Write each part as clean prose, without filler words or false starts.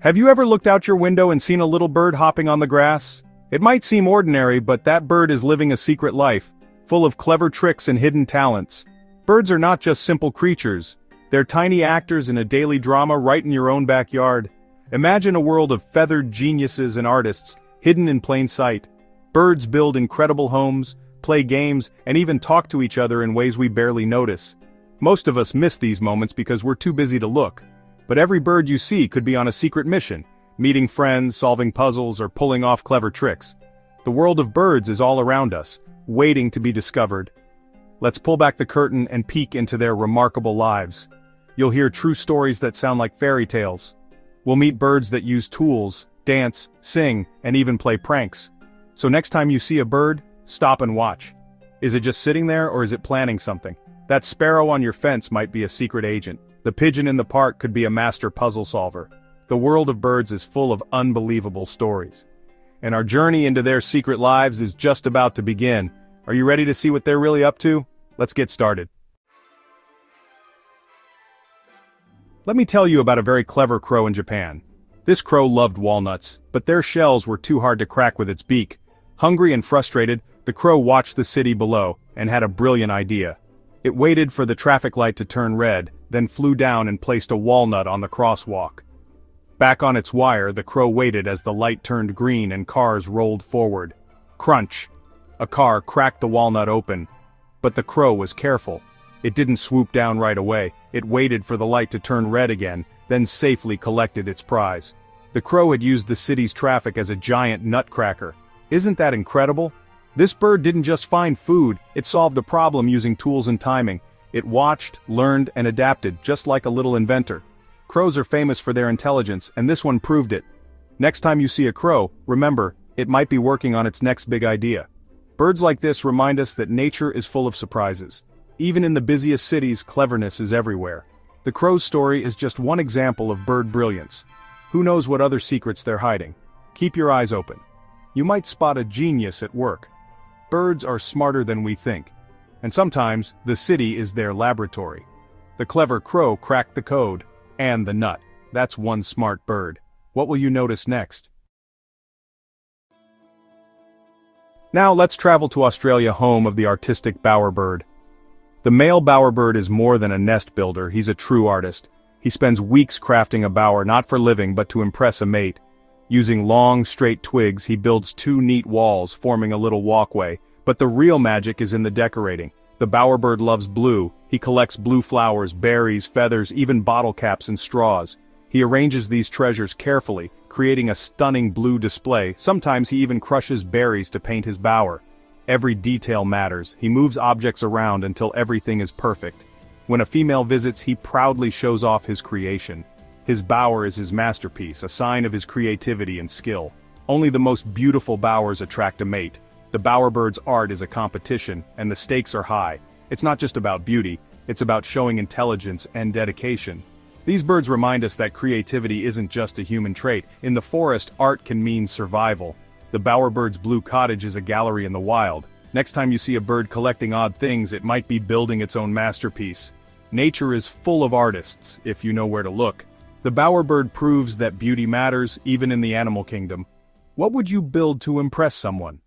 Have you ever looked out your window and seen a little bird hopping on the grass? It might seem ordinary, but that bird is living a secret life, full of clever tricks and hidden talents. Birds are not just simple creatures. They're tiny actors in a daily drama right in your own backyard. Imagine a world of feathered geniuses and artists, hidden in plain sight. Birds build incredible homes, play games, and even talk to each other in ways we barely notice. Most of us miss these moments because we're too busy to look. But every bird you see could be on a secret mission, meeting friends, solving puzzles, or pulling off clever tricks. The world of birds is all around us, waiting to be discovered. Let's pull back the curtain and peek into their remarkable lives. You'll hear true stories that sound like fairy tales. We'll meet birds that use tools, dance, sing, and even play pranks. So next time you see a bird, stop and watch. Is it just sitting there, or is it planning something? That sparrow on your fence might be a secret agent. The pigeon in the park could be a master puzzle solver. The world of birds is full of unbelievable stories. And our journey into their secret lives is just about to begin. Are you ready to see what they're really up to? Let's get started. Let me tell you about a very clever crow in Japan. This crow loved walnuts, but their shells were too hard to crack with its beak. Hungry and frustrated, the crow watched the city below and had a brilliant idea. It waited for the traffic light to turn red, then flew down and placed a walnut on the crosswalk. Back on its wire, the crow waited as the light turned green and cars rolled forward. Crunch! A car cracked the walnut open. But the crow was careful. It didn't swoop down right away. It waited for the light to turn red again, then safely collected its prize. The crow had used the city's traffic as a giant nutcracker. Isn't that incredible? This bird didn't just find food, it solved a problem using tools and timing. It watched, learned, and adapted, just like a little inventor. Crows are famous for their intelligence, and this one proved it. Next time you see a crow, remember, it might be working on its next big idea. Birds like this remind us that nature is full of surprises. Even in the busiest cities, cleverness is everywhere. The crow's story is just one example of bird brilliance. Who knows what other secrets they're hiding? Keep your eyes open. You might spot a genius at work. Birds are smarter than we think. And sometimes, the city is their laboratory. The clever crow cracked the code, and the nut. That's one smart bird. What will you notice next? Now let's travel to Australia, home of the artistic Bowerbird. The male Bowerbird is more than a nest builder, he's a true artist. He spends weeks crafting a bower not for living but to impress a mate. Using long, straight twigs, he builds two neat walls, forming a little walkway. But the real magic is in the decorating. The Bowerbird loves blue. He collects blue flowers, berries, feathers, even bottle caps and straws. He arranges these treasures carefully, creating a stunning blue display. Sometimes he even crushes berries to paint his bower. Every detail matters. He moves objects around until everything is perfect. When a female visits, he proudly shows off his creation. His bower is his masterpiece, a sign of his creativity and skill. Only the most beautiful bowers attract a mate. The Bowerbird's art is a competition, and the stakes are high. It's not just about beauty, it's about showing intelligence and dedication. These birds remind us that creativity isn't just a human trait. In the forest, art can mean survival. The Bowerbird's blue cottage is a gallery in the wild. Next time you see a bird collecting odd things, it might be building its own masterpiece. Nature is full of artists, if you know where to look. The Bowerbird proves that beauty matters, even in the animal kingdom. What would you build to impress someone?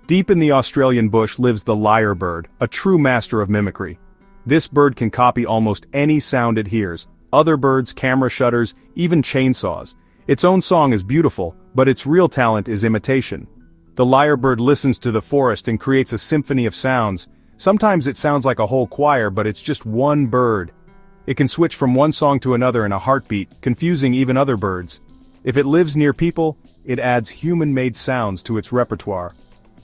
Deep in the Australian bush lives the lyrebird, a true master of mimicry. This bird can copy almost any sound it hears, other birds, camera shutters, even chainsaws. Its own song is beautiful, but its real talent is imitation. The lyrebird listens to the forest and creates a symphony of sounds. Sometimes it sounds like a whole choir, but it's just one bird. It can switch from one song to another in a heartbeat, confusing even other birds. If it lives near people, it adds human-made sounds to its repertoire.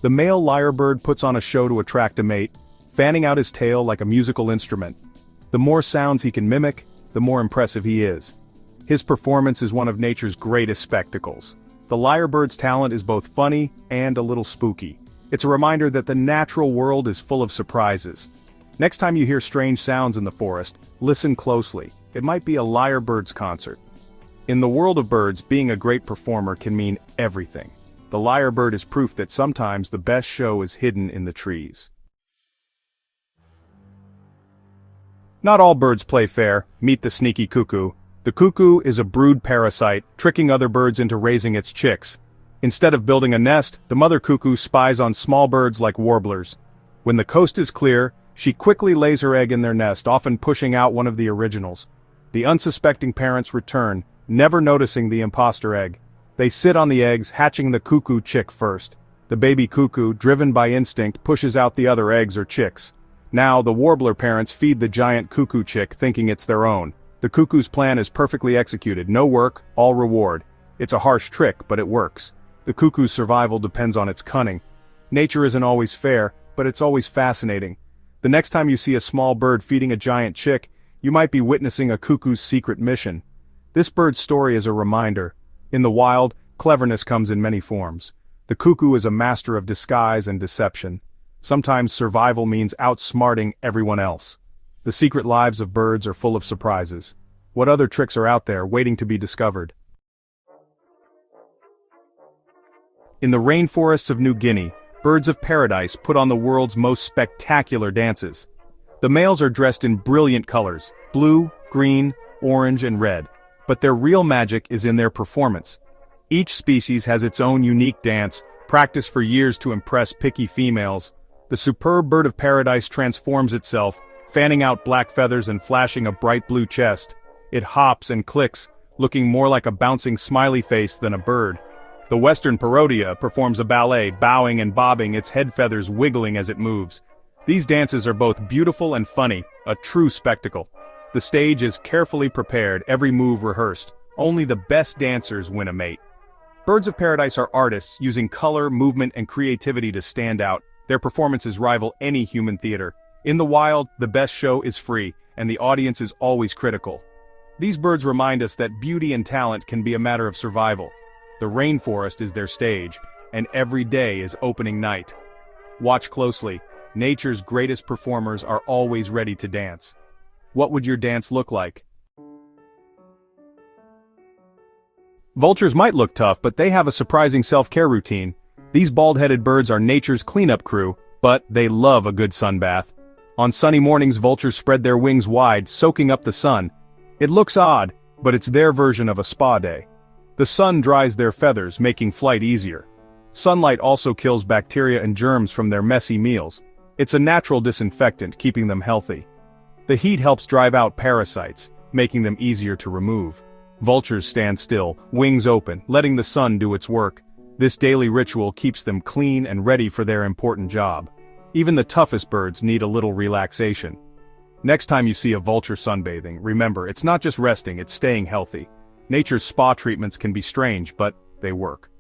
The male lyrebird puts on a show to attract a mate, fanning out his tail like a musical instrument. The more sounds he can mimic, the more impressive he is. His performance is one of nature's greatest spectacles. The lyrebird's talent is both funny and a little spooky. It's a reminder that the natural world is full of surprises. Next time you hear strange sounds in the forest, listen closely. It might be a lyrebird's concert. In the world of birds, being a great performer can mean everything. The lyrebird is proof that sometimes the best show is hidden in the trees. Not all birds play fair. Meet the sneaky cuckoo. The cuckoo is a brood parasite, tricking other birds into raising its chicks. Instead of building a nest, the mother cuckoo spies on small birds like warblers. When the coast is clear, she quickly lays her egg in their nest, often pushing out one of the originals. The unsuspecting parents return, never noticing the imposter egg. They sit on the eggs, hatching the cuckoo chick first. The baby cuckoo, driven by instinct, pushes out the other eggs or chicks. Now, the warbler parents feed the giant cuckoo chick, thinking it's their own. The cuckoo's plan is perfectly executed. No work, all reward. It's a harsh trick, but it works. The cuckoo's survival depends on its cunning. Nature isn't always fair, but it's always fascinating. The next time you see a small bird feeding a giant chick, you might be witnessing a cuckoo's secret mission. This bird's story is a reminder. In the wild, cleverness comes in many forms. The cuckoo is a master of disguise and deception. Sometimes survival means outsmarting everyone else. The secret lives of birds are full of surprises. What other tricks are out there waiting to be discovered? In the rainforests of New Guinea, birds of paradise put on the world's most spectacular dances. The males are dressed in brilliant colors, blue, green, orange, and red. But their real magic is in their performance. Each species has its own unique dance, practiced for years to impress picky females. The superb bird of paradise transforms itself, fanning out black feathers and flashing a bright blue chest. It hops and clicks, looking more like a bouncing smiley face than a bird. The western parodia performs a ballet, bowing and bobbing, its head feathers wiggling as it moves. These dances are both beautiful and funny, a true spectacle. The stage is carefully prepared, every move rehearsed. Only the best dancers win a mate. Birds of paradise are artists, using color, movement, and creativity to stand out. Their performances rival any human theater. In the wild, the best show is free, and the audience is always critical. These birds remind us that beauty and talent can be a matter of survival. The rainforest is their stage, and every day is opening night. Watch closely. Nature's greatest performers are always ready to dance. What would your dance look like? Vultures might look tough, but they have a surprising self-care routine. These bald-headed birds are nature's cleanup crew, but they love a good sunbath. On sunny mornings, vultures spread their wings wide, soaking up the sun. It looks odd, but it's their version of a spa day. The sun dries their feathers, making flight easier. Sunlight also kills bacteria and germs from their messy meals. It's a natural disinfectant, keeping them healthy. The heat helps drive out parasites, making them easier to remove. Vultures stand still, wings open, letting the sun do its work. This daily ritual keeps them clean and ready for their important job. Even the toughest birds need a little relaxation. Next time you see a vulture sunbathing, remember, it's not just resting, it's staying healthy. Nature's spa treatments can be strange, but they work.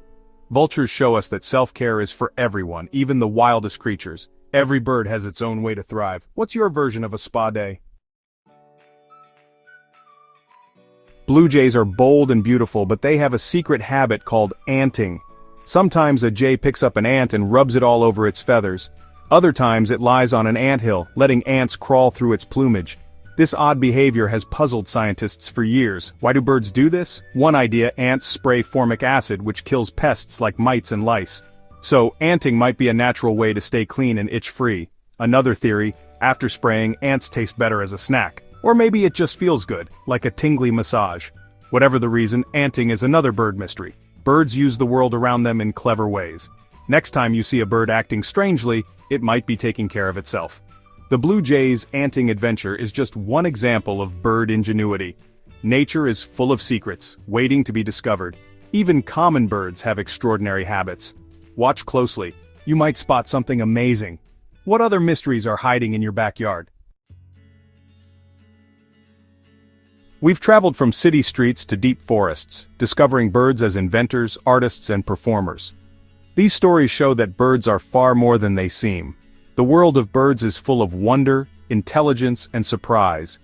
Vultures show us that self-care is for everyone, even the wildest creatures. Every bird has its own way to thrive. What's your version of a spa day? Blue jays are bold and beautiful, but they have a secret habit called anting. Sometimes a jay picks up an ant and rubs it all over its feathers. Other times it lies on an anthill, letting ants crawl through its plumage. This odd behavior has puzzled scientists for years. Why do birds do this? One idea, ants spray formic acid, which kills pests like mites and lice. So, anting might be a natural way to stay clean and itch-free. Another theory, after spraying, ants taste better as a snack. Or maybe it just feels good, like a tingly massage. Whatever the reason, anting is another bird mystery. Birds use the world around them in clever ways. Next time you see a bird acting strangely, it might be taking care of itself. The blue jay's anting adventure is just one example of bird ingenuity. Nature is full of secrets, waiting to be discovered. Even common birds have extraordinary habits. Watch closely. You might spot something amazing. What other mysteries are hiding in your backyard? We've traveled from city streets to deep forests, discovering birds as inventors, artists, and performers. These stories show that birds are far more than they seem. The world of birds is full of wonder, intelligence, and surprise.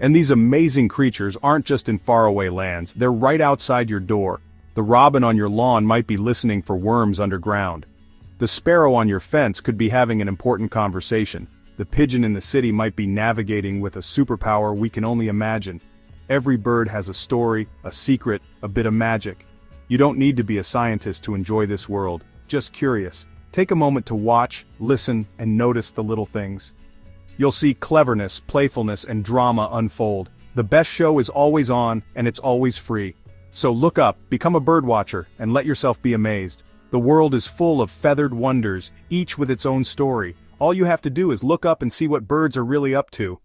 And these amazing creatures aren't just in faraway lands, they're right outside your door. The robin on your lawn might be listening for worms underground. The sparrow on your fence could be having an important conversation. The pigeon in the city might be navigating with a superpower we can only imagine. Every bird has a story, a secret, a bit of magic. You don't need to be a scientist to enjoy this world, just curious. Take a moment to watch, listen, and notice the little things. You'll see cleverness, playfulness, and drama unfold. The best show is always on, and it's always free. So look up, become a birdwatcher, and let yourself be amazed. The world is full of feathered wonders, each with its own story. All you have to do is look up and see what birds are really up to.